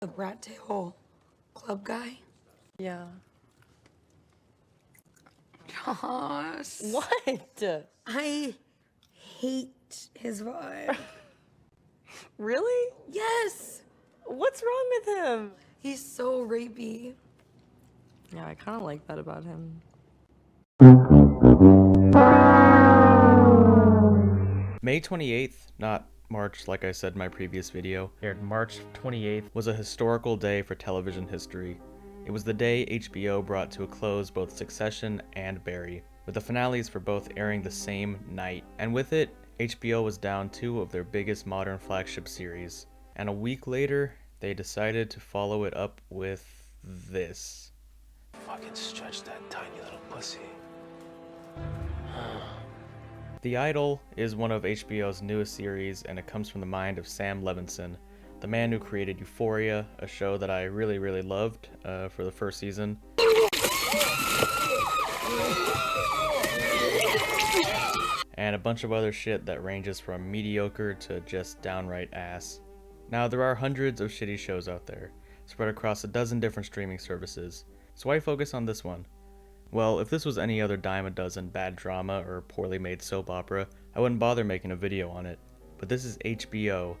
The Brat Tail club guy? Yeah. Josh. What? I hate his vibe. Really? Yes! What's wrong with him? He's so rapey. Yeah, I kind of like that about him. May 28th, not March like I said in my previous video, aired March 28th, was a historical day for television history. It was the day HBO brought to a close both Succession and Barry, with the finales for both airing the same night. And with it, HBO was down two of their biggest modern flagship series. And a week later, they decided to follow it up with this. Fucking stretch that tiny little pussy. The Idol is one of HBO's newest series, and it comes from the mind of Sam Levinson, the man who created Euphoria, a show that I really loved for the first season. And a bunch of other shit that ranges from mediocre to just downright ass. Now, there are hundreds of shitty shows out there, spread across a dozen different streaming services, so why focus on this one? Well, if this was any other dime a dozen bad drama or poorly made soap opera, I wouldn't bother making a video on it. But this is HBO,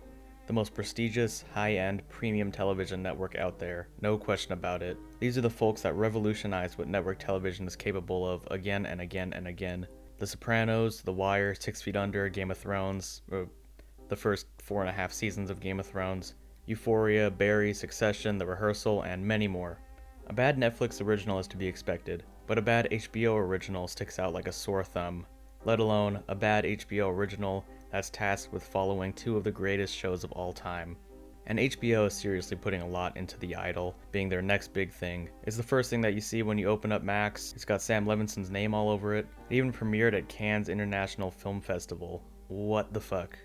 the most prestigious, high-end, premium television network out there, no question about it. These are the folks that revolutionized what network television is capable of again and again and again. The Sopranos, The Wire, 6 Feet Under, Game of Thrones, the first 4.5 seasons of Game of Thrones, Euphoria, Barry, Succession, The Rehearsal, and many more. A bad Netflix original is to be expected, but a bad HBO original sticks out like a sore thumb, let alone a bad HBO original that's tasked with following two of the greatest shows of all time. And HBO is seriously putting a lot into The Idol, being their next big thing. It's the first thing that you see when you open up Max. It's got Sam Levinson's name all over it. It even premiered at Cannes International Film Festival. What the fuck?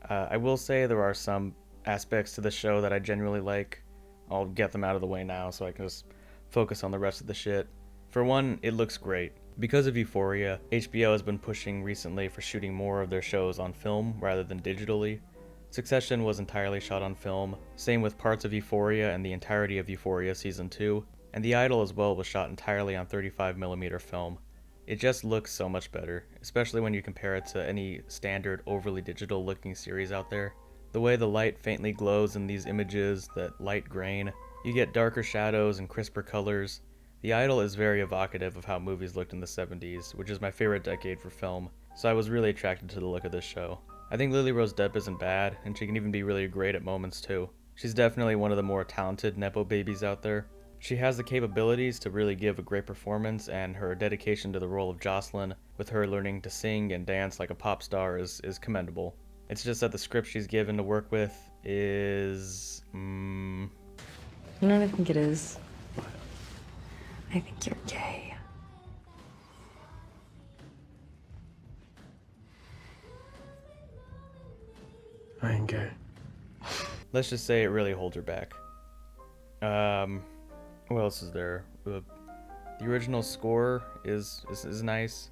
I will say there are some aspects to the show that I genuinely like. I'll get them out of the way now so I can just focus on the rest of the shit. For one, it looks great. Because of Euphoria, HBO has been pushing recently for shooting more of their shows on film rather than digitally. Succession was entirely shot on film, same with parts of Euphoria and the entirety of Euphoria Season 2, and The Idol as well was shot entirely on 35mm film. It just looks so much better, especially when you compare it to any standard overly digital looking series out there. The way the light faintly glows in these images, that light grain, you get darker shadows and crisper colors. The Idol is very evocative of how movies looked in the 70s, which is my favorite decade for film, so I was really attracted to the look of this show. I think Lily Rose Depp isn't bad, and she can even be really great at moments too. She's definitely one of the more talented Nepo babies out there. She has the capabilities to really give a great performance, and her dedication to the role of Jocelyn, with her learning to sing and dance like a pop star, is commendable. It's just that the script she's given to work with is... You know what I think it is? I think you're gay. I ain't gay. Let's just say it really holds her back. What else is there? The original score is nice.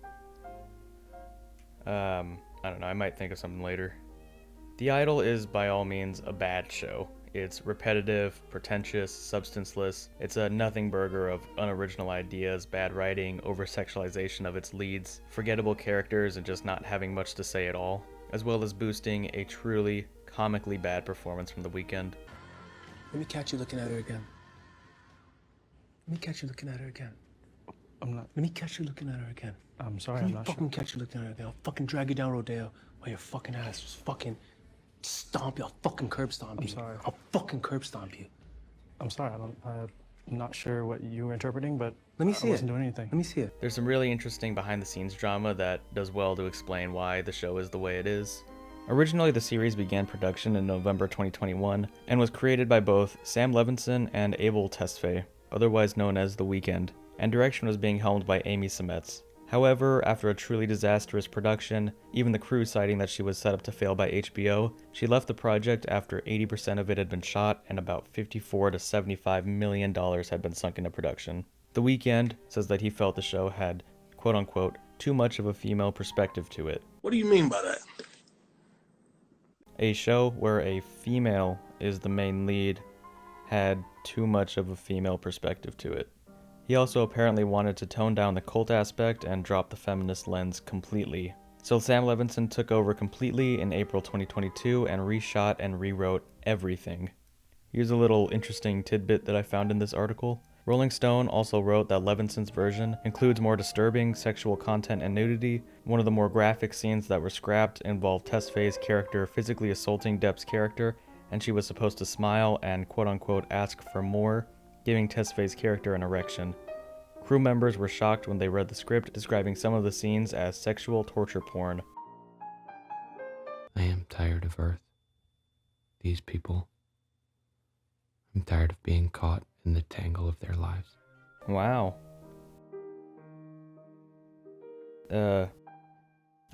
I don't know, I might think of something later. The Idol is by all means a bad show. It's repetitive, pretentious, substanceless. It's a nothing burger of unoriginal ideas, bad writing, over-sexualization of its leads, forgettable characters, and just not having much to say at all, as well as boosting a truly comically bad performance from The Weeknd. Let me catch you looking at her again. Let me catch you looking at her again. I'm not. Let me catch you looking at her again. I'm sorry, Let I'm me not fucking sure. catch you looking at her again. I'll fucking drag you down Rodeo while your fucking ass just fucking stomp you. I'll fucking curb stomp you. I'm sorry. I'll fucking curb stomp you. I'm sorry. I'm not sure what you were interpreting, but Let me see I wasn't it. doing anything. Let me see it. There's some really interesting behind-the-scenes drama that does well to explain why the show is the way it is. Originally, the series began production in November 2021 and was created by both Sam Levinson and Abel Tesfaye, otherwise known as The Weeknd, and direction was being helmed by Amy Seimetz. However, after a truly disastrous production, even the crew citing that she was set up to fail by HBO, she left the project after 80% of it had been shot and about $54 to $75 million had been sunk into production. The Weeknd says that he felt the show had, quote-unquote, too much of a female perspective to it. What do you mean by that? A show where a female is the main lead had too much of a female perspective to it. He also apparently wanted to tone down the cult aspect and drop the feminist lens completely. So Sam Levinson took over completely in April 2022 and reshot and rewrote everything. Here's a little interesting tidbit that I found in this article. Rolling Stone also wrote that Levinson's version includes more disturbing sexual content and nudity. One of the more graphic scenes that were scrapped involved Tess-Faye's character physically assaulting Depp's character, and she was supposed to smile and quote-unquote ask for more, giving Tess-Faye's character an erection. Crew members were shocked when they read the script, describing some of the scenes as sexual torture porn. I am tired of Earth. These people. I'm tired of being caught in the tangle of their lives. Wow. I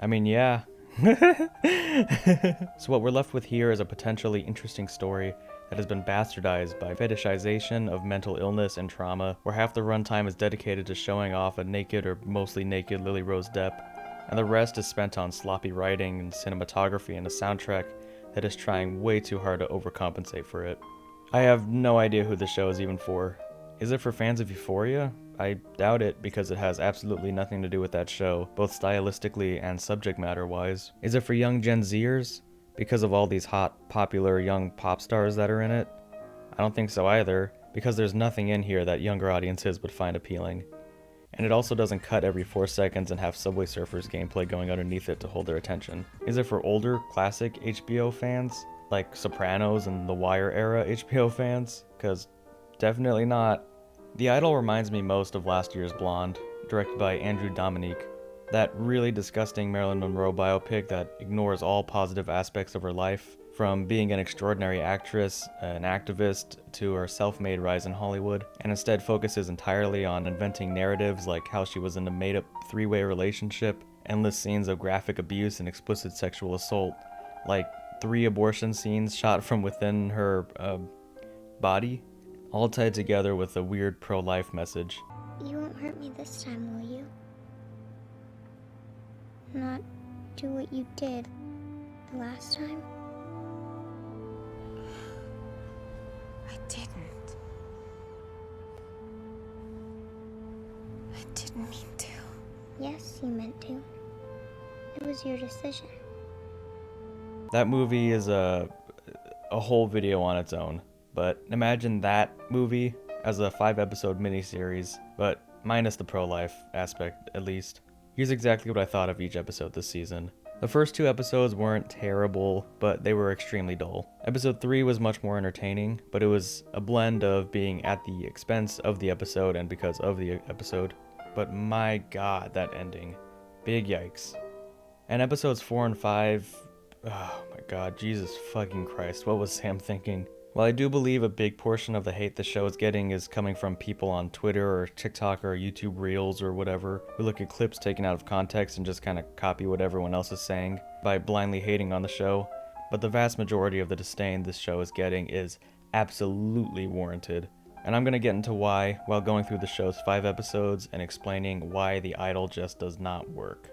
mean, yeah. So what we're left with here is a potentially interesting story that has been bastardized by fetishization of mental illness and trauma, where half the runtime is dedicated to showing off a naked or mostly naked Lily Rose Depp, and the rest is spent on sloppy writing and cinematography and a soundtrack that is trying way too hard to overcompensate for it. I have no idea who the show is even for. Is it for fans of Euphoria? I doubt it, because it has absolutely nothing to do with that show, both stylistically and subject matter wise. Is it for young Gen Zers? Because of all these hot, popular young pop stars that are in it? I don't think so either, because there's nothing in here that younger audiences would find appealing. And it also doesn't cut every 4 seconds and have Subway Surfers gameplay going underneath it to hold their attention. Is it for older, classic HBO fans? Like Sopranos and The Wire era HBO fans? Cause definitely not. The Idol reminds me most of last year's Blonde, directed by Andrew Dominique. That really disgusting Marilyn Monroe biopic that ignores all positive aspects of her life, from being an extraordinary actress, an activist, to her self-made rise in Hollywood, and instead focuses entirely on inventing narratives like how she was in a made-up 3-way relationship, endless scenes of graphic abuse and explicit sexual assault, like 3 abortion scenes shot from within her, body, all tied together with a weird pro-life message. You won't hurt me this time, will you? Not do what you did the last time? I didn't. I didn't mean to. Yes, you meant to. It was your decision. That movie is a whole video on its own, but imagine that movie as a 5-episode miniseries, but minus the pro-life aspect at least. Here's exactly what I thought of each episode this season. The first 2 episodes weren't terrible, but they were extremely dull. Episode 3 was much more entertaining, but it was a blend of being at the expense of the episode and because of the episode. But my god, that ending. Big yikes. And episodes 4 and 5, oh my god, Jesus fucking Christ, what was Sam thinking? While I do believe a big portion of the hate the show is getting is coming from people on Twitter or TikTok or YouTube Reels or whatever, who look at clips taken out of context and just kind of copy what everyone else is saying by blindly hating on the show, but the vast majority of the disdain this show is getting is absolutely warranted. And I'm going to get into why while going through the show's 5 episodes and explaining why The Idol just does not work.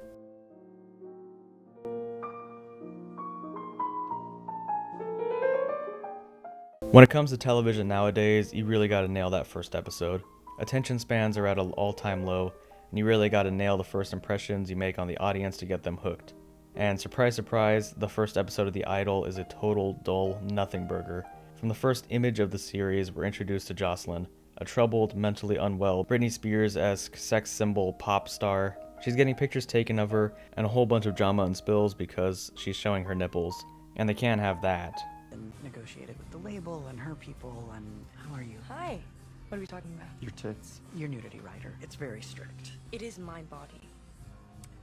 When it comes to television nowadays, you really gotta nail that first episode. Attention spans are at an all-time low, and you really gotta nail the first impressions you make on the audience to get them hooked. And surprise, surprise, the first episode of The Idol is a total, dull, nothing burger. From the first image of the series, we're introduced to Jocelyn, a troubled, mentally unwell, Britney Spears-esque sex symbol pop star. She's getting pictures taken of her, and a whole bunch of drama and spills because she's showing her nipples. And they can't have that. And negotiated with the label and her people, and how are you? Hi. What are we talking about? Your tits. Your nudity writer. It's very strict. It is my body.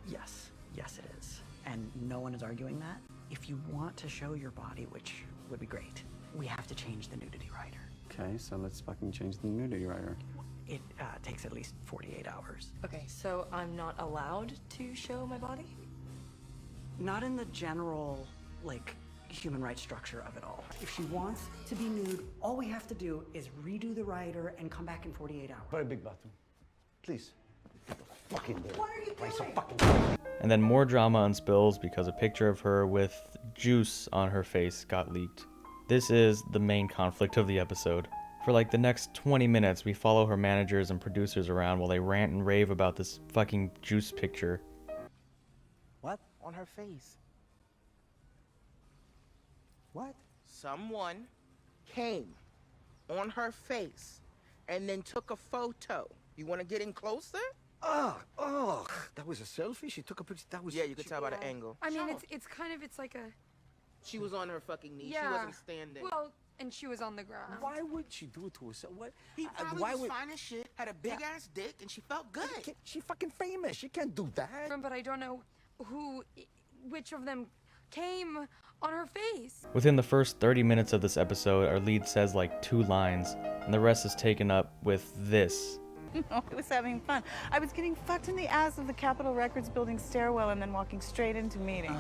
Yes, yes it is. And no one is arguing that. If you want to show your body, which would be great, we have to change the nudity writer. Okay, so let's fucking change the nudity writer. It takes at least 48 hours. Okay, so I'm not allowed to show my body? Not in the general, like, human rights structure of it all. If she wants to be nude, all we have to do is redo the writer and come back in 48 hours. Very big bathroom. Please. Fucking do it. What are you doing? And then more drama and spills because a picture of her with juice on her face got leaked. This is the main conflict of the episode. For like the next 20 minutes, we follow her managers and producers around while they rant and rave about this fucking juice picture. What? On her face. What? Someone came on her face and then took a photo. You want to get in closer? Oh, that was a selfie? She took a picture, that was... Yeah, you could tell by the angle. I mean, it's like a... She was on her fucking knees. Yeah. She wasn't standing. Well, and she was on the ground. Why would she do it to herself? What? He probably why was would... fine as shit, had a big-ass dick, and she felt good. She fucking famous. She can't do that. But I don't know which of them came on her face. Within the first 30 minutes of this episode, our lead says like 2 lines, and the rest is taken up with this. No, I was having fun. I was getting fucked in the ass of the Capitol Records building stairwell and then walking straight into meetings.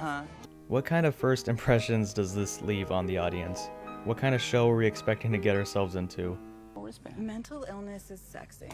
What kind of first impressions does this leave on the audience? What kind of show are we expecting to get ourselves into? Mental illness is sexy.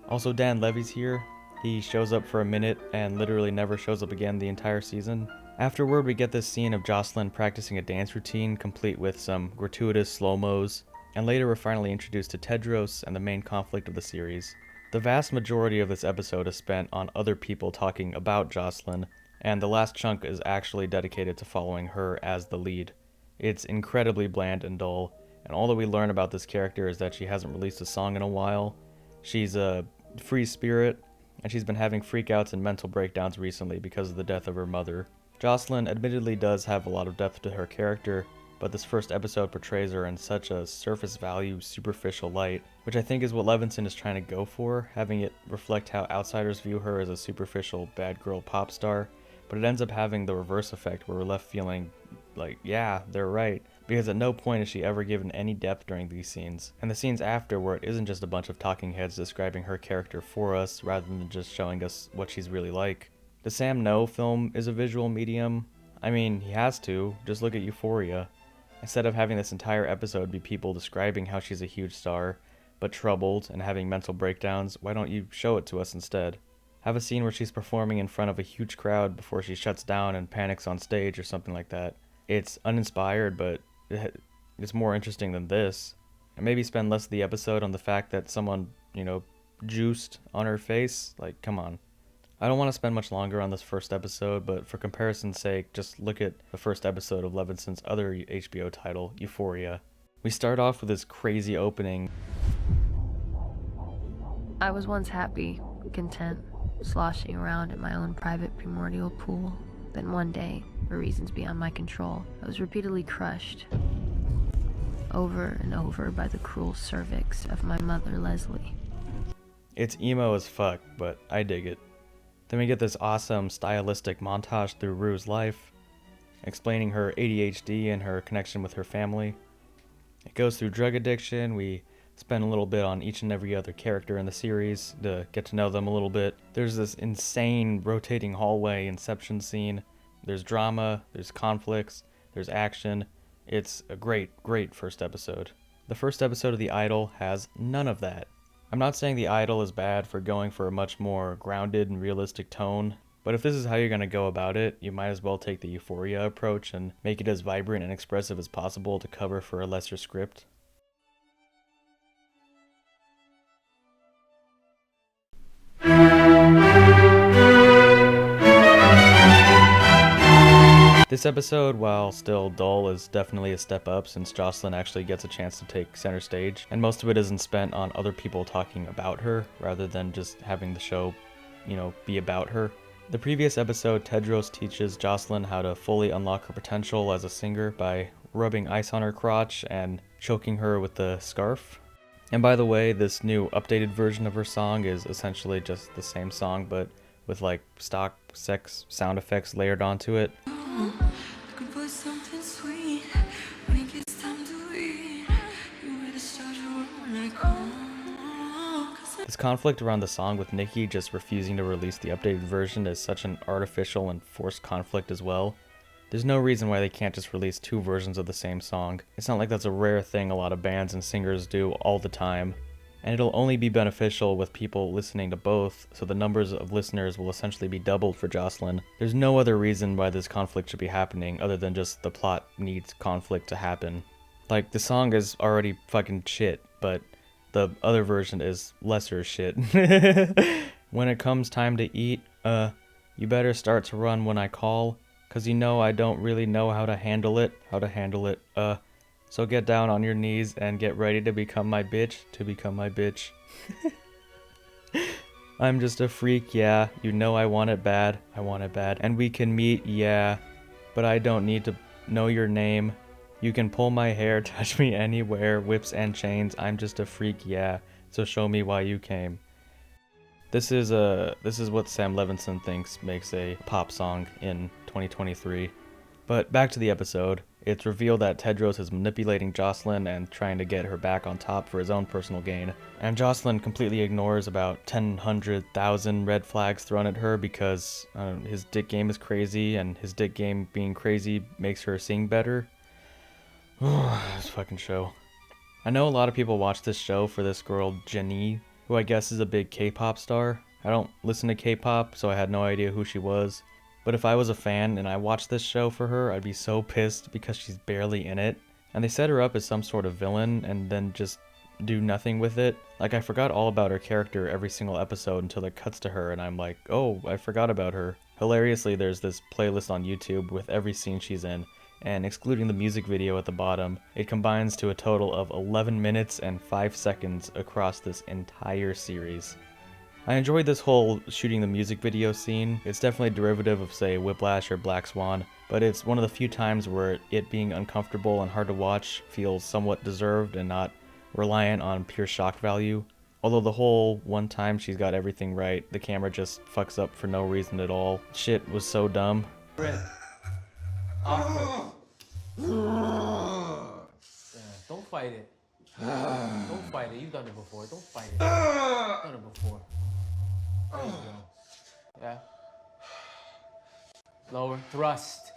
Also, Dan Levy's here. He shows up for a minute and literally never shows up again the entire season. Afterward, we get this scene of Jocelyn practicing a dance routine, complete with some gratuitous slow-mos, and later we're finally introduced to Tedros and the main conflict of the series. The vast majority of this episode is spent on other people talking about Jocelyn, and the last chunk is actually dedicated to following her as the lead. It's incredibly bland and dull, and all that we learn about this character is that she hasn't released a song in a while. She's a free spirit, and she's been having freakouts and mental breakdowns recently because of the death of her mother. Jocelyn admittedly does have a lot of depth to her character, but this first episode portrays her in such a surface value, superficial light, which I think is what Levinson is trying to go for, having it reflect how outsiders view her as a superficial bad girl pop star, but it ends up having the reverse effect where we're left feeling like, yeah, they're right, because at no point is she ever given any depth during these scenes. And the scenes after, where it isn't just a bunch of talking heads describing her character for us rather than just showing us what she's really like. Does Sam know film is a visual medium? I mean, he has to. Just look at Euphoria. Instead of having this entire episode be people describing how she's a huge star, but troubled and having mental breakdowns, why don't you show it to us instead? Have a scene where she's performing in front of a huge crowd before she shuts down and panics on stage or something like that. It's uninspired, but it's more interesting than this. And maybe spend less of the episode on the fact that someone, juiced on her face. Like, come on. I don't want to spend much longer on this first episode, but for comparison's sake, just look at the first episode of Levinson's other HBO title, Euphoria. We start off with this crazy opening. I was once happy, content, sloshing around in my own private primordial pool. Then one day, for reasons beyond my control, I was repeatedly crushed over and over by the cruel cervix of my mother, Leslie. It's emo as fuck, but I dig it. Then we get this awesome stylistic montage through Rue's life, explaining her ADHD and her connection with her family. It goes through drug addiction. We spend a little bit on each and every other character in the series to get to know them a little bit. There's this insane rotating hallway inception scene. There's drama, there's conflicts, there's action. It's a great, great first episode. The first episode of The Idol has none of that. I'm not saying The Idol is bad for going for a much more grounded and realistic tone, but if this is how you're going to go about it, you might as well take the Euphoria approach and make it as vibrant and expressive as possible to cover for a lesser script. This episode, while still dull, is definitely a step up since Jocelyn actually gets a chance to take center stage, and most of it isn't spent on other people talking about her, rather than just having the show, be about her. The previous episode, Tedros teaches Jocelyn how to fully unlock her potential as a singer by rubbing ice on her crotch and choking her with the scarf. And by the way, this new updated version of her song is essentially just the same song, but with like stock sex sound effects layered onto it. This conflict around the song with Nicki just refusing to release the updated version is such an artificial and forced conflict as well. There's no reason why they can't just release 2 versions of the same song. It's not like that's a rare thing a lot of bands and singers do all the time. And it'll only be beneficial with people listening to both, so the numbers of listeners will essentially be doubled for Jocelyn. There's no other reason why this conflict should be happening other than just the plot needs conflict to happen. Like, the song is already fucking shit, but the other version is lesser shit. When it comes time to eat, you better start to run when I call, 'cause you know I don't really know how to handle it, so get down on your knees and get ready to become my bitch, I'm just a freak, yeah, you know I want it bad, and we can meet, yeah, but I don't need to know your name. You can pull my hair, touch me anywhere, whips and chains, I'm just a freak, yeah, so show me why you came. This is what Sam Levinson thinks makes a pop song in 2023. But back to the episode. It's revealed that Tedros is manipulating Jocelyn and trying to get her back on top for his own personal gain. And Jocelyn completely ignores about 1,000 red flags thrown at her because his dick game is crazy, and his dick game being crazy makes her sing better. This fucking show. I know a lot of people watch this show for this girl, Jenny, who I guess is a big K-pop star. I don't listen to K-pop, so I had no idea who she was. But if I was a fan and I watched this show for her, I'd be so pissed because she's barely in it. And they set her up as some sort of villain and then just do nothing with it. Like, I forgot all about her character every single episode until it cuts to her and I'm like, oh, I forgot about her. Hilariously, there's this playlist on YouTube with every scene she's in, and excluding the music video at the bottom, it combines to a total of 11 minutes and 5 seconds across this entire series. I enjoyed this whole shooting the music video scene. It's definitely derivative of, say, Whiplash or Black Swan, but it's one of the few times where it being uncomfortable and hard to watch feels somewhat deserved and not reliant on pure shock value. Although the whole one time she's got everything right, the camera just fucks up for no reason at all. Shit was so dumb. Awkward. Yeah, don't fight it. Don't fight it. You've done it before. Don't fight it. You've done it before. There you go. Yeah. Lower. Thrust.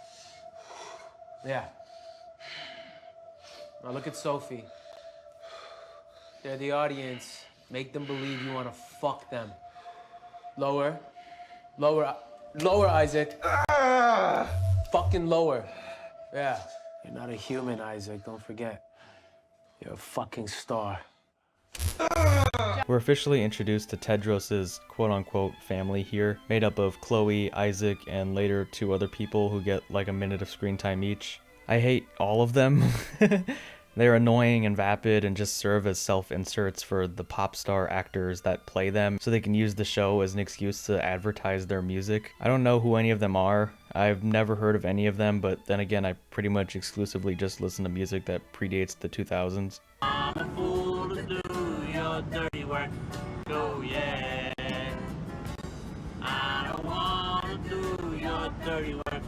Yeah. Now look at Sophie. They're the audience. Make them believe you want to fuck them. Lower. Lower. Lower, Isaac. Fucking lower. Yeah. You're not a human, Isaac. Don't forget. You're a fucking star. We're officially introduced to Tedros' quote-unquote family here, made up of Chloe, Isaac, and later 2 other people who get like a minute of screen time each. I hate all of them. They're annoying and vapid and just serve as self-inserts for the pop star actors that play them so they can use the show as an excuse to advertise their music. I don't know who any of them are. I've never heard of any of them, but then again, I pretty much exclusively just listen to music that predates the 2000s. I'm a fool to do your dirty work. Go, yeah. I don't want to do your dirty work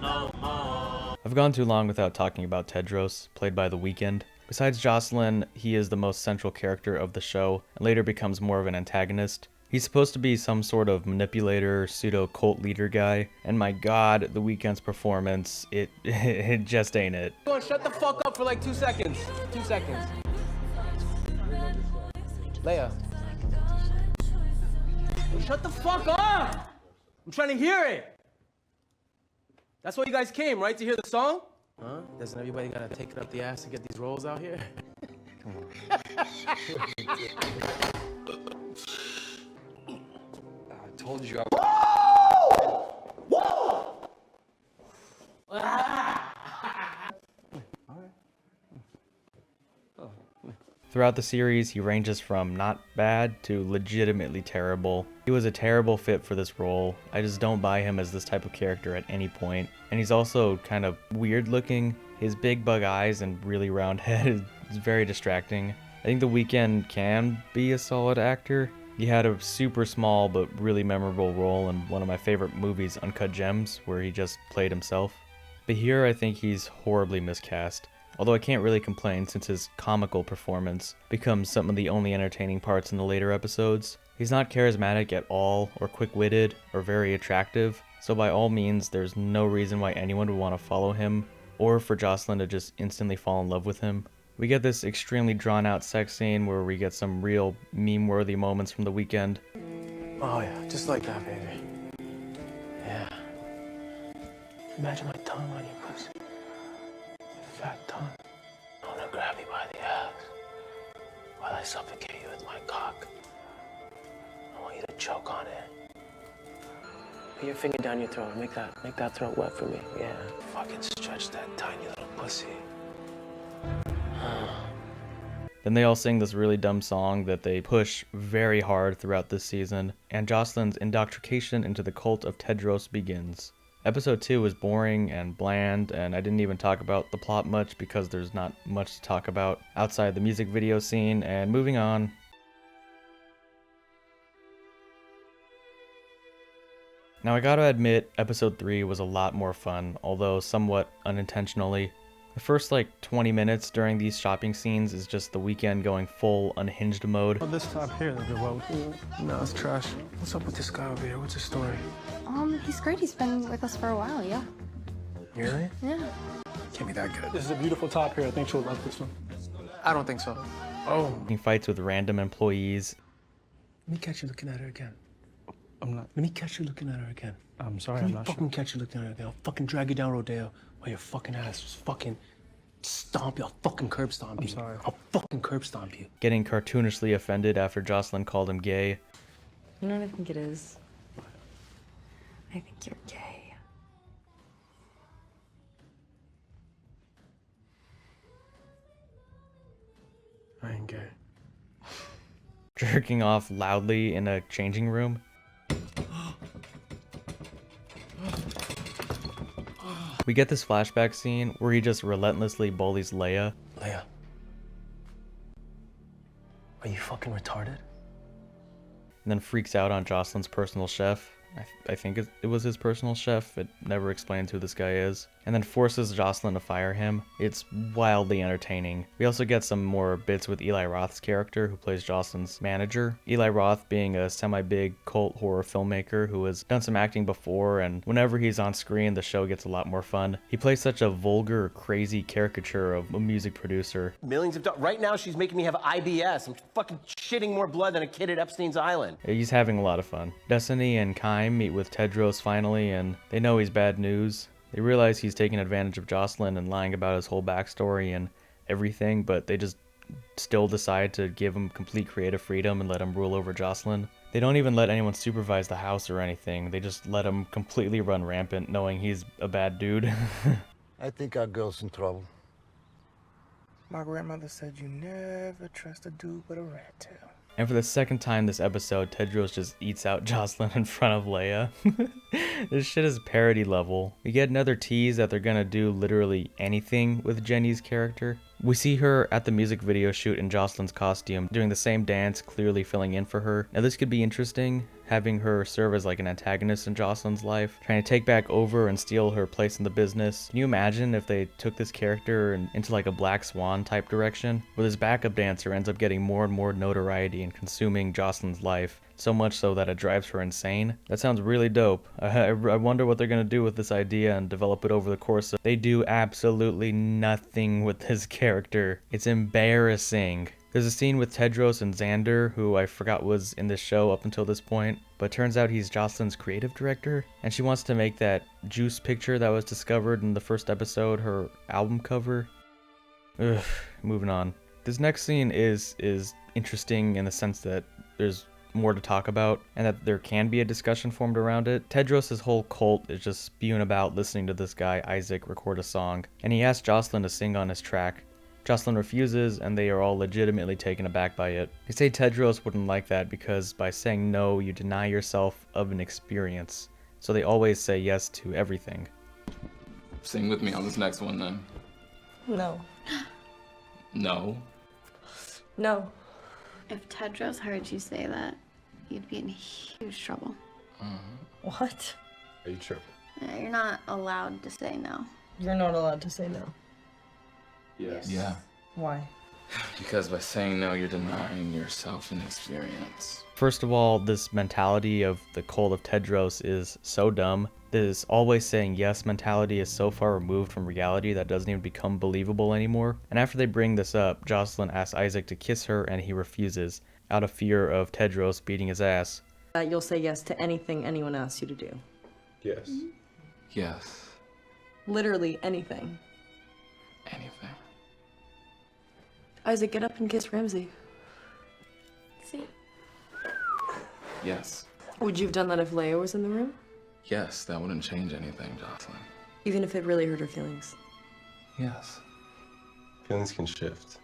no more. I've gone too long without talking about Tedros, played by The Weeknd. Besides Jocelyn, he is the most central character of the show, and later becomes more of an antagonist. He's supposed to be some sort of manipulator, pseudo-cult leader guy, and my god, The Weeknd's performance, it just ain't it. Go on, shut the fuck up for like 2 seconds. 2 seconds. Leia. Shut the fuck up! I'm trying to hear it! That's why you guys came, right? To hear the song? Huh? Doesn't everybody gotta take it up the ass to get these roles out here? Come on. I told you I Whoa! Whoa! Throughout the series, he ranges from not bad to legitimately terrible. He was a terrible fit for this role. I just don't buy him as this type of character at any point. And he's also kind of weird looking. His big bug eyes and really round head is very distracting. I think The Weeknd can be a solid actor. He had a super small but really memorable role in one of my favorite movies, Uncut Gems, where he just played himself. But here I think he's horribly miscast. Although I can't really complain since his comical performance becomes some of the only entertaining parts in the later episodes. He's not charismatic at all, or quick-witted, or very attractive, so by all means there's no reason why anyone would want to follow him, or for Jocelyn to just instantly fall in love with him. We get this extremely drawn-out sex scene where we get some real meme-worthy moments from The Weeknd. Oh yeah, just like that, baby. Yeah. Imagine my tongue on your pussy. Fat tongue. No, no, grab me by the ass while I suffocate you with my cock. I want you to choke on it. Put your finger down your throat. Make that throat wet for me. Yeah. Fucking stretch that tiny little pussy. Then they all sing this really dumb song that they push very hard throughout this season, and Jocelyn's indoctrination into the cult of Tedros begins. Episode 2 was boring and bland, and I didn't even talk about the plot much because there's not much to talk about outside the music video scene, and moving on. Now I gotta admit, episode 3 was a lot more fun, although somewhat unintentionally. The first 20 minutes during these shopping scenes is just the weekend going full unhinged mode. Oh, this top here, no, it's trash. What's up with this guy over here? What's his story? He's great. He's been with us for a while, yeah. Really? Yeah. Can't be that good. This is a beautiful top here. I think she'll like this one. I don't think so. Oh. He fights with random employees. Let me catch you looking at her again. I'm not. Let me catch you looking at her again. I'm sorry, Let I'm me not fucking sure. catch you looking at her again. I'll fucking drag you down Rodeo while your fucking ass just fucking stomp you. I'll fucking curb stomp you. I'm sorry. I'll fucking curb stomp you. Getting cartoonishly offended after Jocelyn called him gay. You know what I think it is? I think you're gay. I ain't gay. Jerking off loudly in a changing room. We get this flashback scene where he just relentlessly bullies Leia. Leia. Are you fucking retarded? And then freaks out on Jocelyn's personal chef. I think it was his personal chef. It never explains who this guy is. And then forces Jocelyn to fire him. It's wildly entertaining. We also get some more bits with Eli Roth's character, who plays Jocelyn's manager. Eli Roth being a semi-big cult horror filmmaker who has done some acting before, and whenever he's on screen, the show gets a lot more fun. He plays such a vulgar, crazy caricature of a music producer. Millions of dollars. Right now, she's making me have IBS. I'm fucking shitting more blood than a kid at Epstein's Island. He's having a lot of fun. Destiny and Kime meet with Tedros finally, and they know he's bad news. They realize he's taking advantage of Jocelyn and lying about his whole backstory and everything, but they just still decide to give him complete creative freedom and let him rule over Jocelyn. They don't even let anyone supervise the house or anything. They just let him completely run rampant, knowing he's a bad dude. I think our girl's in trouble. My grandmother said you never trust a dude with a rat tail. And for the second time this episode, Tedros just eats out Jocelyn in front of Leia. This shit is parody level. We get another tease that they're gonna do literally anything with Jenny's character. We see her at the music video shoot in Jocelyn's costume, doing the same dance, clearly filling in for her. Now this could be interesting, having her serve as like an antagonist in Jocelyn's life, trying to take back over and steal her place in the business. Can you imagine if they took this character into like a Black Swan type direction, where this backup dancer ends up getting more and more notoriety and consuming Jocelyn's life, so much so that it drives her insane? That sounds really dope. I wonder what they're gonna do with this idea and develop it over the course of... They do absolutely nothing with this character. It's embarrassing. There's a scene with Tedros and Xander, who I forgot was in this show up until this point, but turns out he's Jocelyn's creative director, and she wants to make that Juice picture that was discovered in the first episode her album cover. Ugh, moving on. This next scene is interesting in the sense that there's more to talk about, and that there can be a discussion formed around it. Tedros' whole cult is just spewing about listening to this guy, Isaac, record a song, and he asks Jocelyn to sing on his track. Jocelyn refuses, and they are all legitimately taken aback by it. They say Tedros wouldn't like that because by saying no, you deny yourself of an experience. So they always say yes to everything. Sing with me on this next one, then. No. No. No. If Tedros heard you say that, you'd be in huge trouble. What? Are you tripping? You're not allowed to say no. You're not allowed to say no. Yes. Yeah. Why? Because by saying no, you're denying yourself an experience. First of all, this mentality of the cult of Tedros is so dumb. This always saying yes mentality is so far removed from reality that doesn't even become believable anymore. And after they bring this up, Jocelyn asks Isaac to kiss her and he refuses, out of fear of Tedros beating his ass. You'll say yes to anything anyone asks you to do. Yes. Yes. Literally anything. Anything. Isaac, get up and kiss Ramsey. See? Yes. Would you have done that if Leia was in the room? Yes, that wouldn't change anything, Jocelyn. Even if it really hurt her feelings? Yes. Feelings can shift.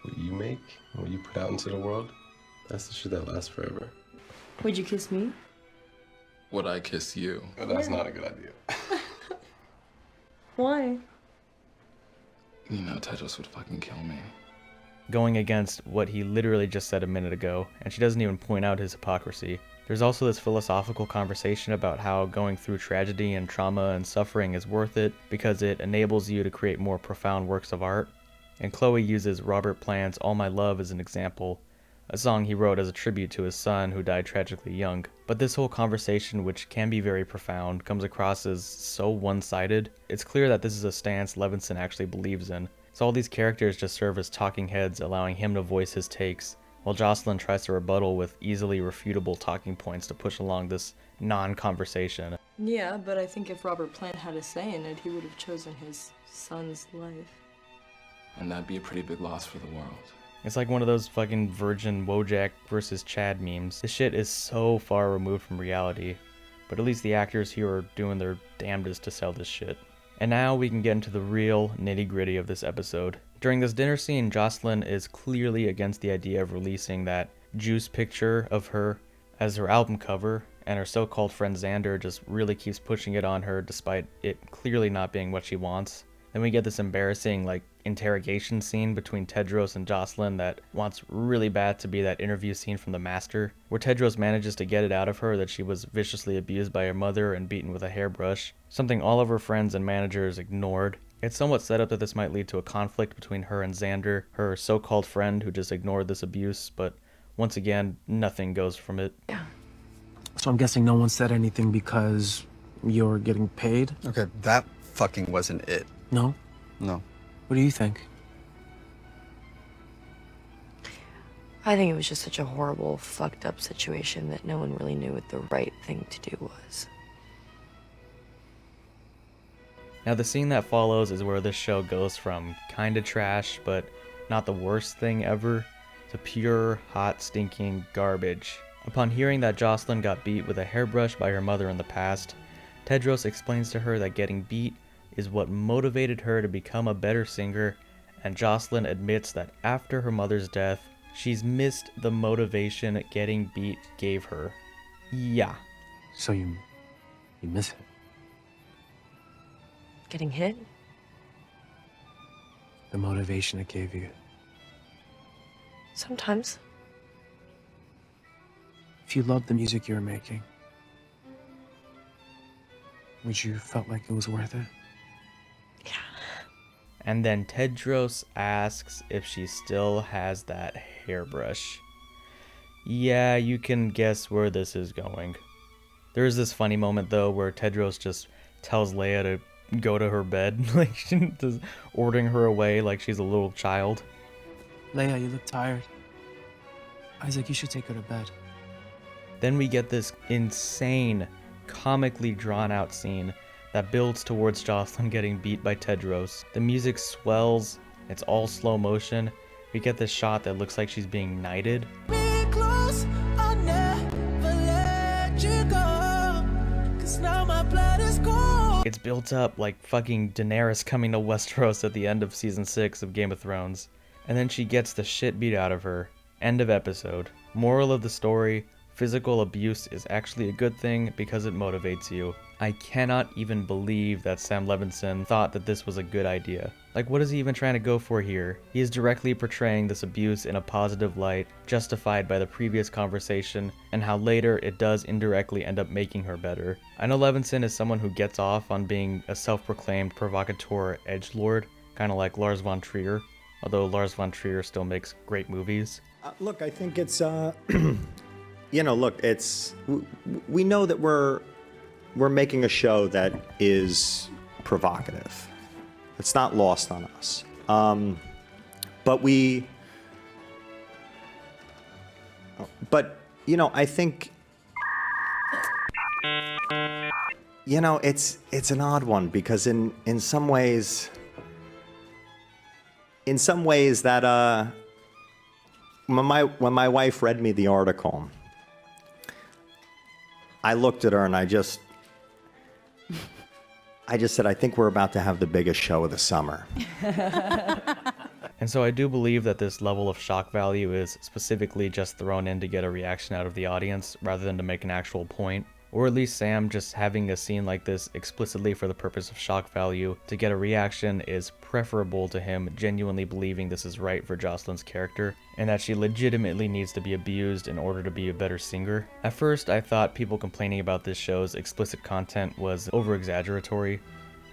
What you make and what you put out into the world, that's the shit that lasts forever. Would you kiss me? Would I kiss you? Well, that's not a good idea. Why? You know, Tedros would fucking kill me. Going against what he literally just said a minute ago, and she doesn't even point out his hypocrisy. There's also this philosophical conversation about how going through tragedy and trauma and suffering is worth it because it enables you to create more profound works of art. And Chloe uses Robert Plant's All My Love as an example, a song he wrote as a tribute to his son who died tragically young. But this whole conversation, which can be very profound, comes across as so one-sided. It's clear that this is a stance Levinson actually believes in. So all these characters just serve as talking heads, allowing him to voice his takes, while Jocelyn tries to rebuttal with easily refutable talking points to push along this non-conversation. Yeah, but I think if Robert Plant had a say in it, he would have chosen his son's life. And that'd be a pretty big loss for the world. It's like one of those fucking Virgin Wojak versus Chad memes. This shit is so far removed from reality, but at least the actors here are doing their damnedest to sell this shit. And now we can get into the real nitty-gritty of this episode. During this dinner scene, Jocelyn is clearly against the idea of releasing that juice picture of her as her album cover, and her so-called friend Xander just really keeps pushing it on her despite it clearly not being what she wants. Then we get this embarrassing, like, interrogation scene between Tedros and Jocelyn that wants really bad to be that interview scene from The Master, where Tedros manages to get it out of her that she was viciously abused by her mother and beaten with a hairbrush, something all of her friends and managers ignored. It's somewhat set up that this might lead to a conflict between her and Xander, her so-called friend who just ignored this abuse, but once again, nothing goes from it. So I'm guessing no one said anything because you're getting paid? Okay, that fucking wasn't it. No? No. What do you think? I think it was just such a horrible, fucked up situation that no one really knew what the right thing to do was. Now the scene that follows is where this show goes from kinda trash, but not the worst thing ever, to pure, hot, stinking garbage. Upon hearing that Jocelyn got beat with a hairbrush by her mother in the past, Tedros explains to her that getting beat is what motivated her to become a better singer, and Jocelyn admits that after her mother's death, she's missed the motivation getting beat gave her. Yeah. So you miss it? Getting hit? The motivation it gave you. Sometimes. If you loved the music you were making, would you felt like it was worth it? And then Tedros asks if she still has that hairbrush. Yeah, you can guess where this is going. There is this funny moment though where Tedros just tells Leia to go to her bed, like she's ordering her away like she's a little child. Leia, you look tired. Isaac, you should take her to bed. Then we get this insane, comically drawn out scene that builds towards Jocelyn getting beat by Tedros. The music swells, it's all slow motion. We get this shot that looks like she's being knighted. It's built up like fucking Daenerys coming to Westeros at the end of season 6 of Game of Thrones. And then she gets the shit beat out of her. End of episode. Moral of the story, physical abuse is actually a good thing because it motivates you. I cannot even believe that Sam Levinson thought that this was a good idea. Like, what is he even trying to go for here? He is directly portraying this abuse in a positive light, justified by the previous conversation, and how later it does indirectly end up making her better. I know Levinson is someone who gets off on being a self-proclaimed provocateur edgelord, kind of like Lars von Trier, although Lars von Trier still makes great movies. Look, I think it's, you know, look, it's, we know that we're making a show that is provocative. It's not lost on us. But you know, I think, you know, it's an odd one because in some ways, in some ways that when my wife read me the article, I looked at her and I just said, I think we're about to have the biggest show of the summer. And so I do believe that this level of shock value is specifically just thrown in to get a reaction out of the audience rather than to make an actual point. Or at least Sam just having a scene like this explicitly for the purpose of shock value to get a reaction is preferable to him genuinely believing this is right for Jocelyn's character and that she legitimately needs to be abused in order to be a better singer. At first I thought people complaining about this show's explicit content was over-exaggeratory.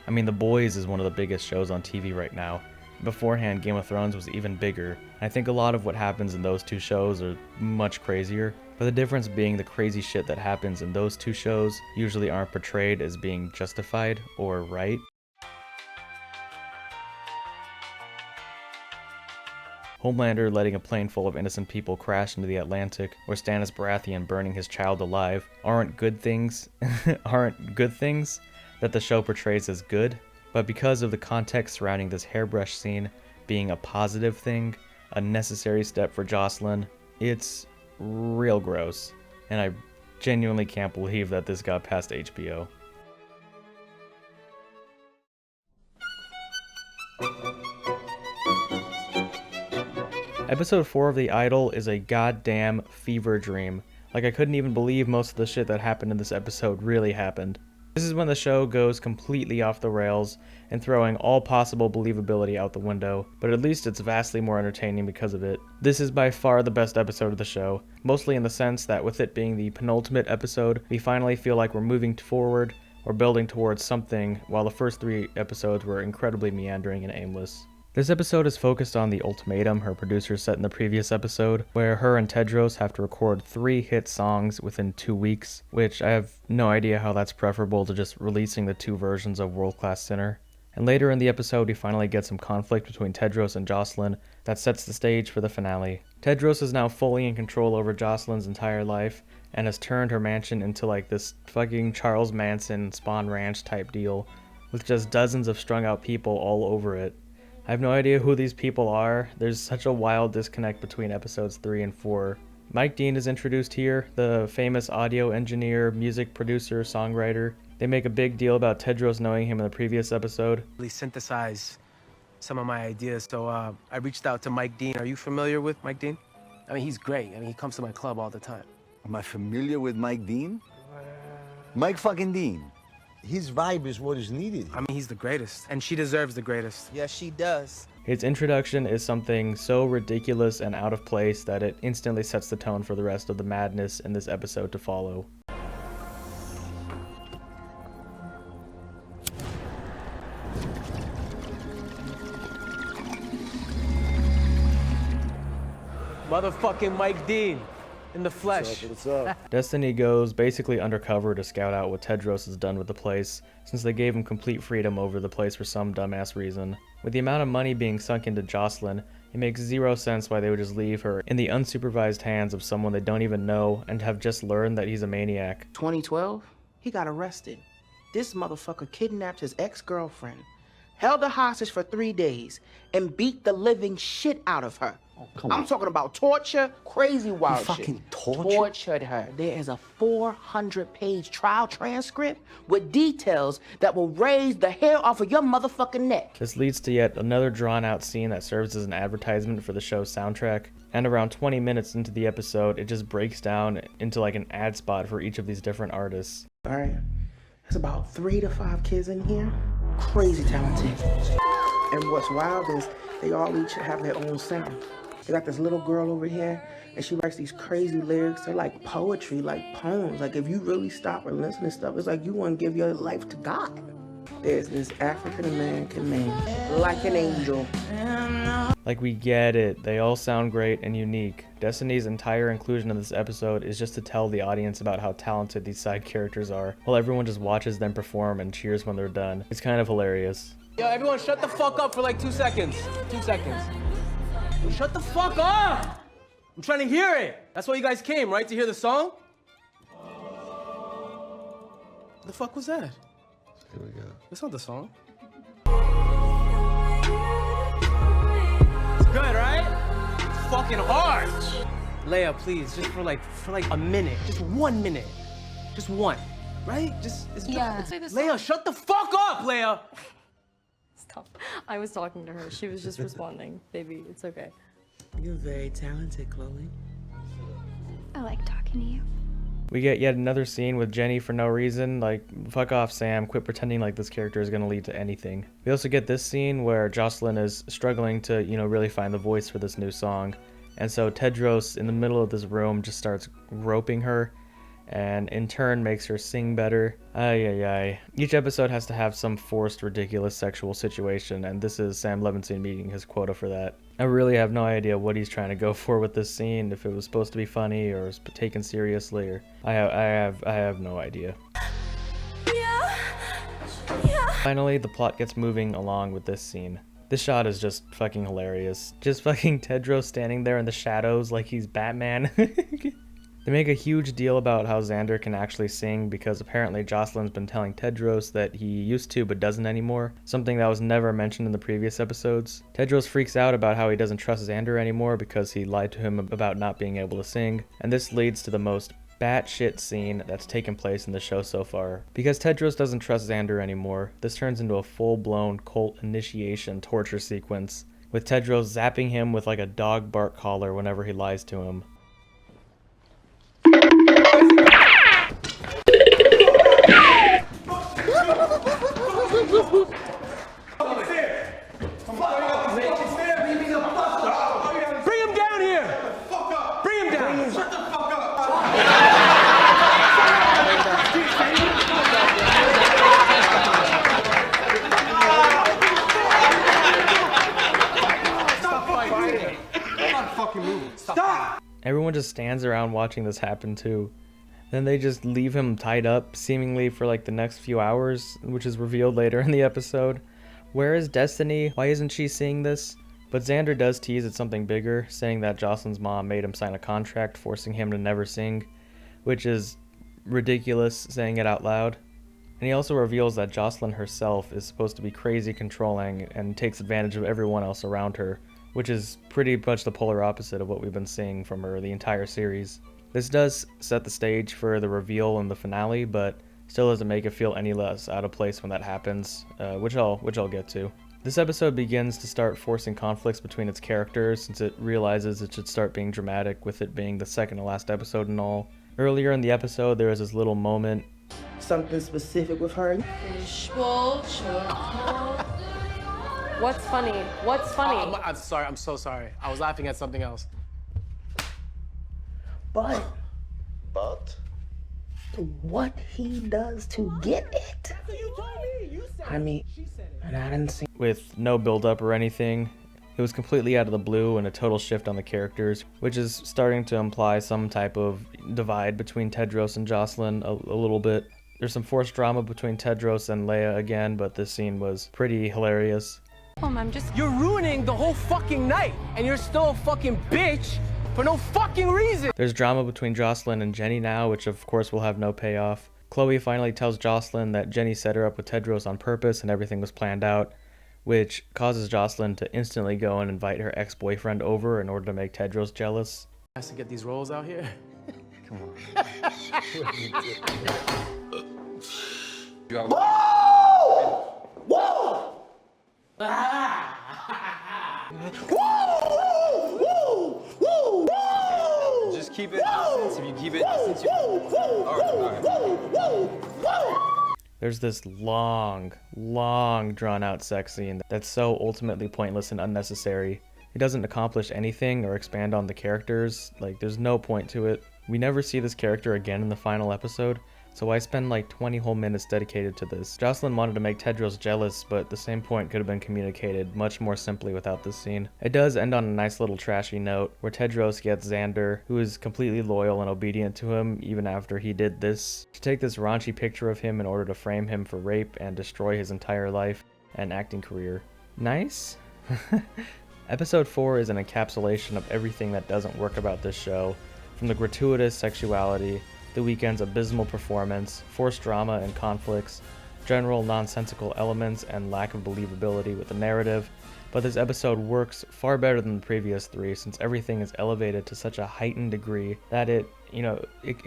I mean, The Boys is one of the biggest shows on TV right now. Beforehand, Game of Thrones was even bigger. I think a lot of what happens in those two shows are much crazier, but the difference being the crazy shit that happens in those two shows usually aren't portrayed as being justified or right. Homelander letting a plane full of innocent people crash into the Atlantic, or Stannis Baratheon burning his child alive aren't good things that the show portrays as good. But because of the context surrounding this hairbrush scene being a positive thing, a necessary step for Jocelyn, it's real gross. And I genuinely can't believe that this got past HBO. Episode 4 of The Idol is a goddamn fever dream. Like, I couldn't even believe most of the shit that happened in this episode really happened. This is when the show goes completely off the rails and throwing all possible believability out the window, but at least it's vastly more entertaining because of it. This is by far the best episode of the show, mostly in the sense that with it being the penultimate episode, we finally feel like we're moving forward or building towards something, while the first 3 episodes were incredibly meandering and aimless. This episode is focused on the ultimatum her producers set in the previous episode, where her and Tedros have to record 3 hit songs within 2 weeks, which I have no idea how that's preferable to just releasing the 2 versions of World Class Sinner. And later in the episode, we finally get some conflict between Tedros and Jocelyn that sets the stage for the finale. Tedros is now fully in control over Jocelyn's entire life, and has turned her mansion into like this fucking Charles Manson Spawn Ranch type deal, with just dozens of strung out people all over it. I have no idea who these people are. There's such a wild disconnect between episodes 3 and 4. Mike Dean is introduced here, the famous audio engineer, music producer, songwriter. They make a big deal about Tedros knowing him in the previous episode. Really synthesize some of my ideas, so I reached out to Mike Dean. Are you familiar with Mike Dean? I mean, he's great. I mean, he comes to my club all the time. Am I familiar with Mike Dean? Mike fucking Dean. His vibe is what is needed. I mean, he's the greatest, and she deserves the greatest. Yes, she does. His introduction is something so ridiculous and out of place that it instantly sets the tone for the rest of the madness in this episode to follow. Motherfucking Mike Dean. In the flesh. What's up? Destiny goes basically undercover to scout out what Tedros has done with the place, since they gave him complete freedom over the place for some dumbass reason. With the amount of money being sunk into Jocelyn, it makes zero sense why they would just leave her in the unsupervised hands of someone they don't even know and have just learned that he's a maniac. 2012, he got arrested. This motherfucker kidnapped his ex-girlfriend, held her hostage for 3 days, and beat the living shit out of her. Oh, come I'm on. talking about torture, crazy wild shit. fucking torture? Tortured her. There is a 400-page trial transcript with details that will raise the hair off of your motherfucking neck. This leads to yet another drawn-out scene that serves as an advertisement for the show's soundtrack, and around 20 minutes into the episode, it just breaks down into like an ad spot for each of these different artists. All right, there's about 3 to 5 kids in here, crazy talented. And what's wild is they all each have their own sound. They got this little girl over here, and she writes these crazy lyrics. They're like poetry, like poems. Like if you really stop and listen to stuff, it's like you want to give your life to God. There's this African-American man, like an angel. Like, we get it, they all sound great and unique. Destiny's entire inclusion in this episode is just to tell the audience about how talented these side characters are, while everyone just watches them perform and cheers when they're done. It's kind of hilarious. Yo, everyone shut the fuck up for like 2 seconds. 2 seconds. Yo, shut the fuck up! I'm trying to hear it. That's why you guys came, right? To hear the song? The fuck was that? Here we go. That's not the song. good, right? It's fucking hard. Leia, please, just for like a minute, just 1 minute, just one, right? Yeah. Leia, shut the fuck up, Leia. Stop. I was talking to her. She was just responding. Baby, it's okay. You're very talented, Chloe. I like talking to you. We get yet another scene with Jenny for no reason. Like, fuck off, Sam. Quit pretending like this character is going to lead to anything. We also get this scene where Jocelyn is struggling to, really find the voice for this new song. And so Tedros, in the middle of this room, just starts groping her, and in turn makes her sing better. Ay, ay, ay. Each episode has to have some forced, ridiculous sexual situation, and this is Sam Levinson meeting his quota for that. I really have no idea what he's trying to go for with this scene, if it was supposed to be funny or was taken seriously, or I have no idea. Yeah. Finally, the plot gets moving along with this scene. This shot is just fucking hilarious. Just fucking Tedros standing there in the shadows like he's Batman. They make a huge deal about how Xander can actually sing because apparently Jocelyn's been telling Tedros that he used to but doesn't anymore, something that was never mentioned in the previous episodes. Tedros freaks out about how he doesn't trust Xander anymore because he lied to him about not being able to sing, and this leads to the most batshit scene that's taken place in the show so far. Because Tedros doesn't trust Xander anymore, this turns into a full-blown cult initiation torture sequence, with Tedros zapping him with like a dog bark collar whenever he lies to him. Bring him down here! Bring him down! Shut the fuck up! Stop fighting! Stop fucking moving! Stop! Everyone just stands around watching this happen too. Then they just leave him tied up, seemingly for like the next few hours, which is revealed later in the episode. Where is Destiny? Why isn't she seeing this? But Xander does tease at something bigger, saying that Jocelyn's mom made him sign a contract forcing him to never sing, which is ridiculous saying it out loud. And he also reveals that Jocelyn herself is supposed to be crazy controlling and takes advantage of everyone else around her, which is pretty much the polar opposite of what we've been seeing from her the entire series. This does set the stage for the reveal in the finale, but still doesn't make it feel any less out of place when that happens, which I'll get to. This episode begins to start forcing conflicts between its characters since it realizes it should start being dramatic, with it being the second to last episode and all. Earlier in the episode, there was this little moment. Something specific with her. What's funny? What's funny? I'm sorry, I'm so sorry. I was laughing at something else. But what he does to get it. I mean, and I didn't see. With no build-up or anything. It was completely out of the blue and a total shift on the characters, which is starting to imply some type of divide between Tedros and Jocelyn a little bit. There's some forced drama between Tedros and Leia again, but this scene was pretty hilarious. You're ruining the whole fucking night, and you're still a fucking bitch for no fucking reason. There's drama between Jocelyn and Jenny now, which of course will have no payoff. Chloe finally tells Jocelyn that Jenny set her up with Tedros on purpose and everything was planned out, which causes Jocelyn to instantly go and invite her ex-boyfriend over in order to make Tedros jealous. Has to get these rolls out here. Come on. Whoa! Whoa! Just keep it distance. If you keep it distance, you... All right. There's this long, drawn-out sex scene that's so ultimately pointless and unnecessary. It doesn't accomplish anything or expand on the characters. Like, there's no point to it. We never see this character again in the final episode, so I spend like 20 whole minutes dedicated to this. Jocelyn wanted to make Tedros jealous, but the same point could have been communicated much more simply without this scene. It does end on a nice little trashy note, where Tedros gets Xander, who is completely loyal and obedient to him even after he did this, to take this raunchy picture of him in order to frame him for rape and destroy his entire life and acting career. Nice? Episode 4 is an encapsulation of everything that doesn't work about this show, from the gratuitous sexuality, the weekend's abysmal performance, forced drama and conflicts, general nonsensical elements, and lack of believability with the narrative, but this episode works far better than the previous 3 since everything is elevated to such a heightened degree that it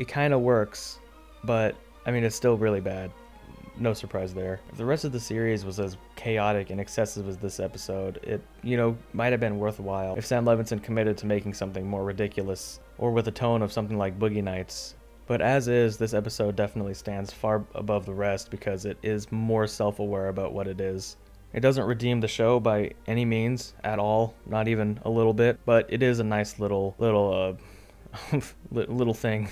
kind of works, but I mean, it's still really bad. No surprise there. If the rest of the series was as chaotic and excessive as this episode, it, might have been worthwhile if Sam Levinson committed to making something more ridiculous, or with a tone of something like Boogie Nights. But as is, this episode definitely stands far above the rest because it is more self-aware about what it is. It doesn't redeem the show by any means at all, not even a little bit, but it is a nice little thing.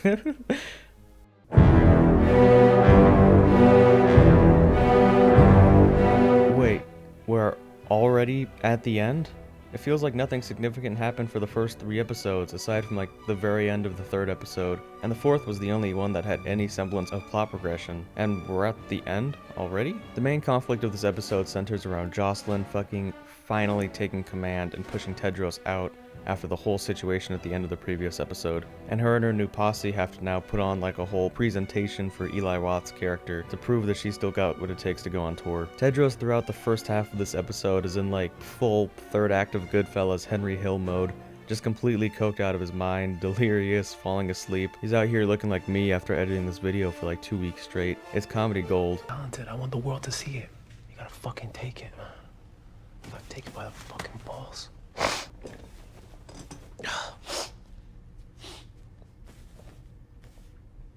Wait, we're already at the end? It feels like nothing significant happened for the first 3 episodes, aside from like the very end of the 3rd episode, and the 4th was the only one that had any semblance of plot progression. And we're at the end already? The main conflict of this episode centers around Jocelyn finally taking command and pushing Tedros out after the whole situation at the end of the previous episode. And her and her new posse have to now put on like a whole presentation for Eli Roth's character to prove that she's still got what it takes to go on tour. Tedros throughout the first half of this episode is in like full 3rd act of Goodfellas Henry Hill mode, just completely coked out of his mind, delirious, falling asleep. He's out here looking like me after editing this video for like 2 weeks straight. It's comedy gold. Talented, I want the world to see it. You gotta fucking take it, man. You gotta take it by the fucking balls.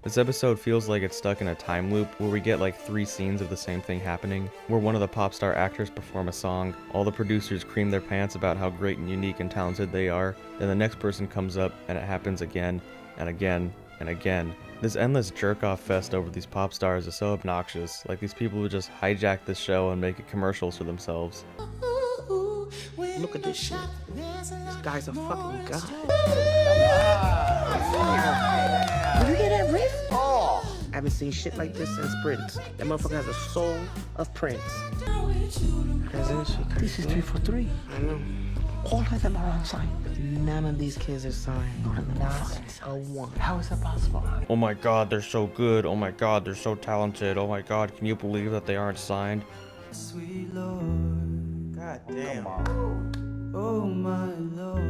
This episode feels like it's stuck in a time loop where we get like 3 scenes of the same thing happening, where one of the pop star actors perform a song, all the producers cream their pants about how great and unique and talented they are, then the next person comes up and it happens again and again and again. This endless jerk-off fest over these pop stars is so obnoxious, like these people would just hijack this show and make it commercials for themselves. Look at this shit. This guy's a fucking god. Did you hear that riff? Oh! I haven't seen shit like this since Prince. That motherfucker has a soul of Prince. This is 3 for 3. I know. All of them are on site. None of these kids are signed. Not a one. How is that possible? Oh my god, they're so good. Oh my god, they're so talented. Oh my god, can you believe that they aren't signed? Sweet Lord. God damn. Oh my Lord.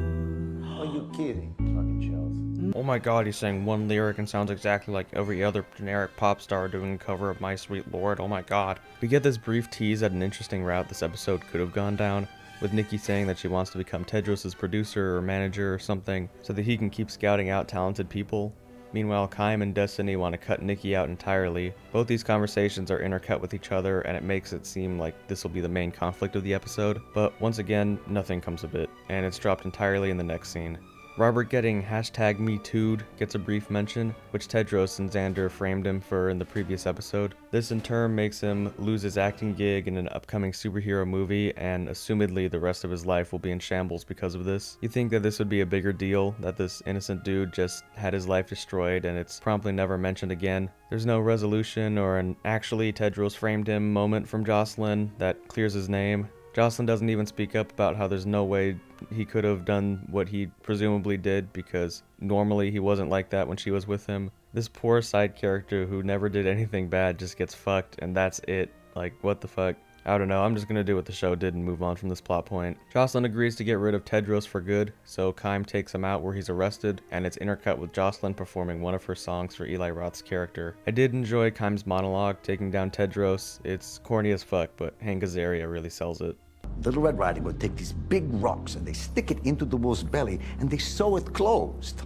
Are you kidding? Fucking Chels. Oh my god, he's saying one lyric and sounds exactly like every other generic pop star doing a cover of My Sweet Lord. Oh my god. We get this brief tease at an interesting route this episode could have gone down, with Nikki saying that she wants to become Tedros' producer or manager or something so that he can keep scouting out talented people. Meanwhile, Kaim and Destiny want to cut Nikki out entirely. Both these conversations are intercut with each other, and it makes it seem like this will be the main conflict of the episode, but once again, nothing comes of it, and it's dropped entirely in the next scene. Robert getting #MeToo'd gets a brief mention, which Tedros and Xander framed him for in the previous episode. This in turn makes him lose his acting gig in an upcoming superhero movie, and assumedly the rest of his life will be in shambles because of this. You'd think that this would be a bigger deal, that this innocent dude just had his life destroyed and it's promptly never mentioned again. There's no resolution or an actually Tedros framed him moment from Jocelyn that clears his name. Jocelyn doesn't even speak up about how there's no way he could have done what he presumably did because normally he wasn't like that when she was with him. This poor side character who never did anything bad just gets fucked and that's it. Like, what the fuck? I don't know, I'm just gonna do what the show did and move on from this plot point. Jocelyn agrees to get rid of Tedros for good, so Kaim takes him out where he's arrested, and it's intercut with Jocelyn performing one of her songs for Eli Roth's character. I did enjoy Kaim's monologue taking down Tedros. It's corny as fuck, but Hank Azaria really sells it. Little Red Riding Hood take these big rocks and they stick it into the wolf's belly and they sew it closed.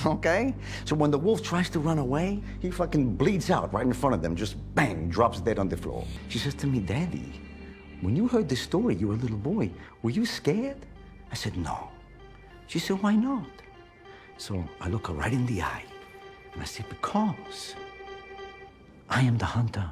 Okay? So when the wolf tries to run away, he fucking bleeds out right in front of them, just bang, drops dead on the floor. She says to me, Daddy, when you heard this story, you were a little boy, were you scared? I said, no. She said, why not? So I look her right in the eye and I say, because I am the hunter.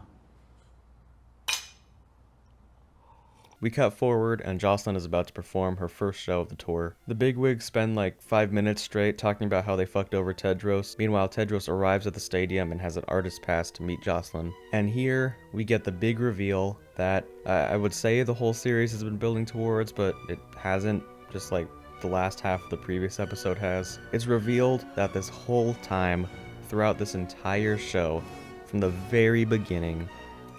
We cut forward, and Jocelyn is about to perform her first show of the tour. The bigwigs spend like 5 minutes straight talking about how they fucked over Tedros. Meanwhile, Tedros arrives at the stadium and has an artist pass to meet Jocelyn. And here, we get the big reveal that I would say the whole series has been building towards, but it hasn't, just like the last half of the previous episode has. It's revealed that this whole time, throughout this entire show, from the very beginning,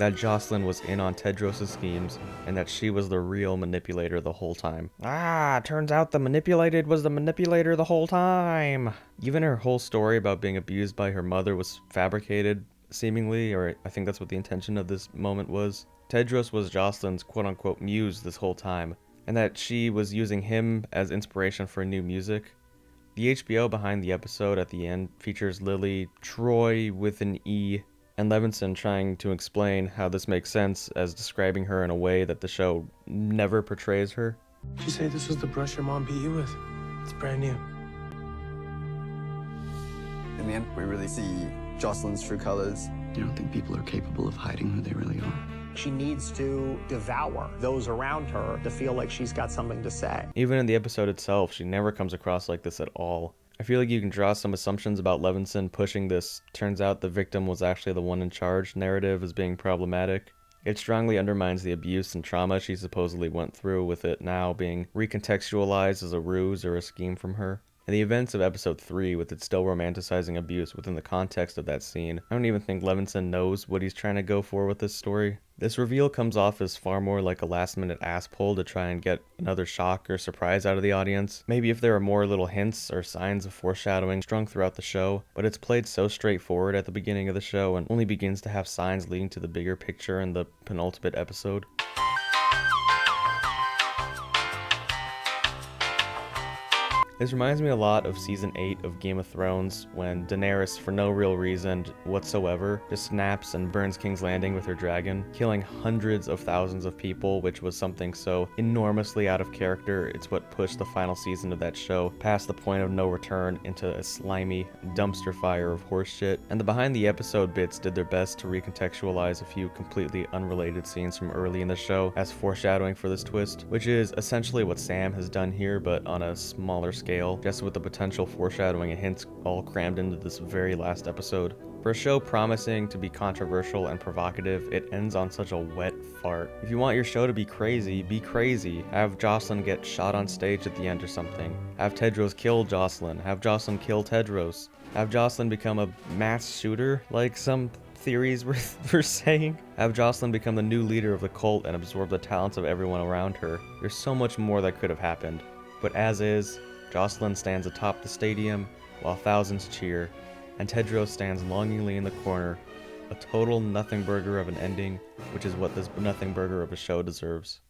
that Jocelyn was in on Tedros' schemes, and that she was the real manipulator the whole time. Turns out the manipulated was the manipulator the whole time. Even her whole story about being abused by her mother was fabricated, seemingly, or I think that's what the intention of this moment was. Tedros was Jocelyn's quote-unquote muse this whole time, and that she was using him as inspiration for new music. The HBO behind the episode at the end features Lily, Troy with an E, and Levinson trying to explain how this makes sense as describing her in a way that the show never portrays her. She said this was the brush your mom beat you with. It's brand new. In the end, we really see Jocelyn's true colors. You don't think people are capable of hiding who they really are? She needs to devour those around her to feel like she's got something to say. Even in the episode itself, she never comes across like this at all. I feel like you can draw some assumptions about Levinson pushing this "turns out the victim was actually the one in charge" narrative as being problematic. It strongly undermines the abuse and trauma she supposedly went through, with it now being recontextualized as a ruse or a scheme from her. And the events of episode 3, with it still romanticizing abuse within the context of that scene, I don't even think Levinson knows what he's trying to go for with this story. This reveal comes off as far more like a last-minute ass pull to try and get another shock or surprise out of the audience. Maybe if there are more little hints or signs of foreshadowing strung throughout the show, but it's played so straightforward at the beginning of the show and only begins to have signs leading to the bigger picture in the penultimate episode. This reminds me a lot of season 8 of Game of Thrones, when Daenerys, for no real reason whatsoever, just snaps and burns King's Landing with her dragon, killing hundreds of thousands of people, which was something so enormously out of character. It's what pushed the final season of that show past the point of no return into a slimy dumpster fire of horseshit. And the behind the episode bits did their best to recontextualize a few completely unrelated scenes from early in the show as foreshadowing for this twist, which is essentially what Sam has done here, but on a smaller scale, just with the potential foreshadowing and hints all crammed into this very last episode. For a show promising to be controversial and provocative, it ends on such a wet fart. If you want your show to be crazy, be crazy. Have Jocelyn get shot on stage at the end or something. Have Tedros kill Jocelyn. Have Jocelyn kill Tedros. Have Jocelyn become a mass shooter, like some theories were saying. Have Jocelyn become the new leader of the cult and absorb the talents of everyone around her. There's so much more that could have happened. But as is, Jocelyn stands atop the stadium while thousands cheer, and Tedros stands longingly in the corner, a total nothing burger of an ending, which is what this nothing burger of a show deserves.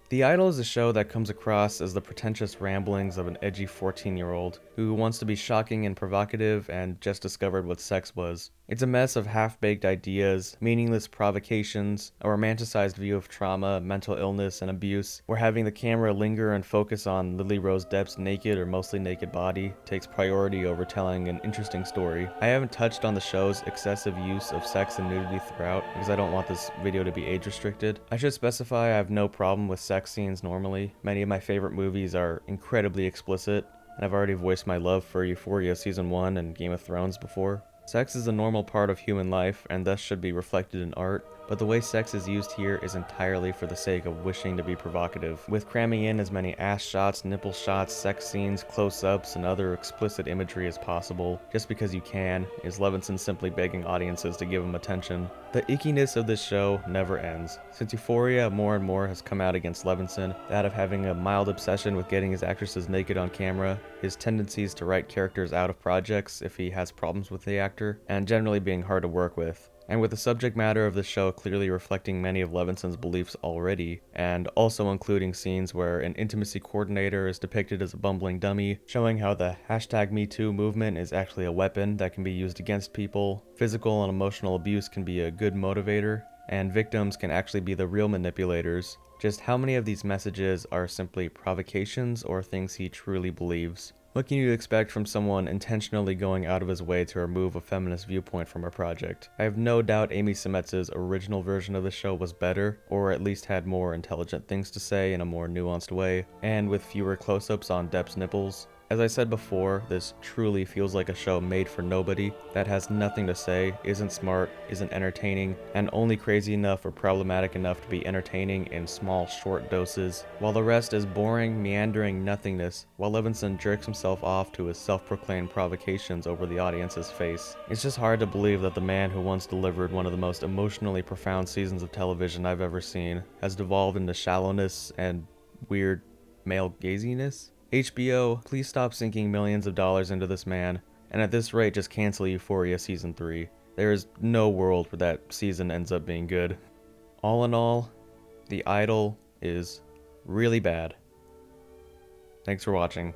The Idol is a show that comes across as the pretentious ramblings of an edgy 14-year-old who wants to be shocking and provocative and just discovered what sex was. It's a mess of half-baked ideas, meaningless provocations, a romanticized view of trauma, mental illness, and abuse, where having the camera linger and focus on Lily Rose Depp's naked or mostly naked body takes priority over telling an interesting story. I haven't touched on the show's excessive use of sex and nudity throughout because I don't want this video to be age restricted. I should specify I have no problem with sex scenes normally. Many of my favorite movies are incredibly explicit, and I've already voiced my love for Euphoria Season 1 and Game of Thrones before. Sex is a normal part of human life and thus should be reflected in art, but the way sex is used here is entirely for the sake of wishing to be provocative, with cramming in as many ass shots, nipple shots, sex scenes, close-ups, and other explicit imagery as possible, just because you can, is Levinson simply begging audiences to give him attention. The ickiness of this show never ends. Since Euphoria, more and more has come out against Levinson, that of having a mild obsession with getting his actresses naked on camera, his tendencies to write characters out of projects if he has problems with the actor, and generally being hard to work with. And with the subject matter of the show clearly reflecting many of Levinson's beliefs already, and also including scenes where an intimacy coordinator is depicted as a bumbling dummy, showing how the #MeToo movement is actually a weapon that can be used against people, physical and emotional abuse can be a good motivator, and victims can actually be the real manipulators. Just how many of these messages are simply provocations or things he truly believes? What can you expect from someone intentionally going out of his way to remove a feminist viewpoint from a project? I have no doubt Amy Semetz's original version of the show was better, or at least had more intelligent things to say in a more nuanced way, and with fewer close-ups on Depp's nipples. As I said before, this truly feels like a show made for nobody, that has nothing to say, isn't smart, isn't entertaining, and only crazy enough or problematic enough to be entertaining in small, short doses, while the rest is boring, meandering nothingness, while Levinson jerks himself off to his self-proclaimed provocations over the audience's face. It's just hard to believe that the man who once delivered one of the most emotionally profound seasons of television I've ever seen has devolved into shallowness and weird male gaziness. HBO, please stop sinking millions of dollars into this man, and at this rate just cancel Euphoria Season 3. There is no world where that season ends up being good. All in all, The Idol is really bad. Thanks for watching.